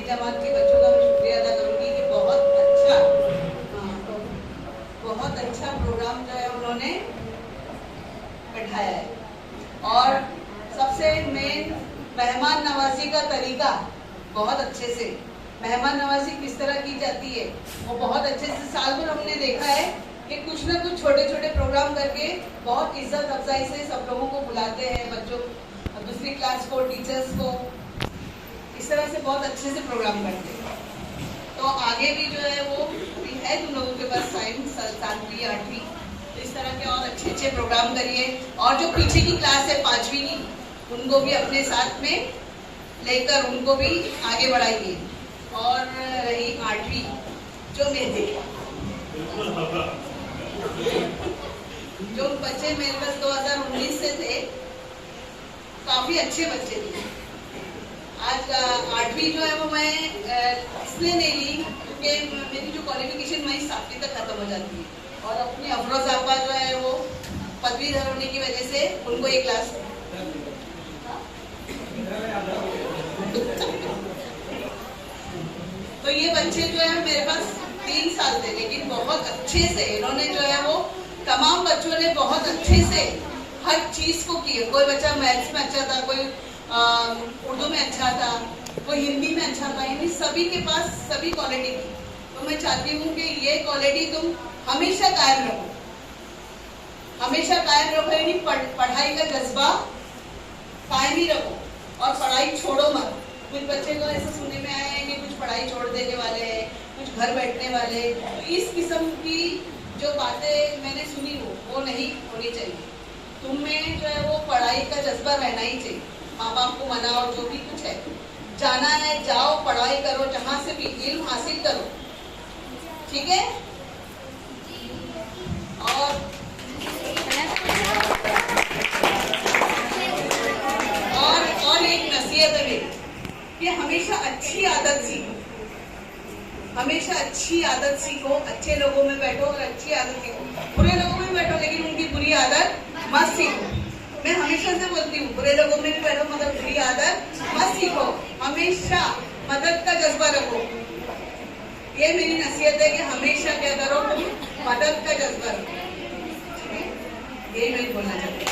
जमात के बच्चों का मैं शुक्रिया अदा करूंगी कि बहुत अच्छा प्रोग्राम जो है उन्होंने बैठाया है। और सबसे मेन मेहमान नवाजी का तरीका बहुत अच्छे से, मेहमान नवाजी किस तरह की जाती है वो बहुत अच्छे से साल भर हमने देखा है कि कुछ ना कुछ छोटे छोटे प्रोग्राम करके बहुत इज्जत अफजाई से सब लोगों को बुलाते हैं, बच्चों दूसरी क्लास को, टीचर्स को, इस तरह से बहुत अच्छे से प्रोग्राम करते हैं। तो आगे भी जो है वो अभी है तुम लोगों के पास टाइम, 7वीं 8वीं, तो इस तरह के और अच्छे अच्छे प्रोग्राम करिए। और जो पीछे की क्लास है 5वीं की, उनको भी अपने साथ में लेकर उनको भी आगे बढ़ाइए। और रही 8वीं जो बच्चे मेरे पास 2019 से थे, काफी अच्छे बच्चे थे। आज 8वीं जो है वो मैं इसलिए नहीं ली क्योंकि मेरी जो क्वालिफिकेशन वही 7वीं तक खत्म हो जाती है और अपनी अफरोज आपा जो है वो पदवीधर होने की वजह से उनको एक क्लास तो ये बच्चे जो है मेरे पास 3 साल थे, लेकिन बहुत अच्छे से इन्होंने जो है वो तमाम बच्चों ने बहुत अच्छे से हर चीज को किए। कोई बच्चा मैथ्स में अच्छा था, कोई उर्दू में अच्छा था, कोई हिंदी में अच्छा था, यानी सभी के पास सभी क्वालिटी थी। तो मैं चाहती हूँ कि ये क्वालिटी तुम हमेशा कायम रखो, हमेशा कायम रखो, यानी पढ़ाई का जज्बा कायम ही रखो और पढ़ाई छोड़ो मत। कुछ बच्चे को ऐसा सुनने में आया है कि कुछ पढ़ाई छोड़ देने वाले हैं, कुछ घर बैठने वाले, तो इस किस्म की जो बातें मैंने सुनी वो नहीं होनी चाहिए। तुम में जो है वो पढ़ाई का जज्बा रहना ही चाहिए। माँ बाप को मनाओ, जो भी कुछ है, जाना है जाओ, पढ़ाई करो, जहाँ से भी इल्म हासिल करो, ठीक है। और एक नसीहत है मेरी कि हमेशा अच्छी आदत सीखो, हमेशा अच्छी आदत सीखो, अच्छे लोगों में बैठो और अच्छी आदत सीखो। बुरे लोगों में बैठो लेकिन उनकी बुरी आदत मत सीखो। मैं हमेशा से बोलती हूँ, बुरे लोगों में भी बैठो मगर बुरी आदत मत सीखो। हमेशा मदद का जज्बा रखो, ये मेरी नसीहत है कि हमेशा क्या करो, तुम मदद का जज्बा रखो। यही मैं बोलना चाहती हूँ।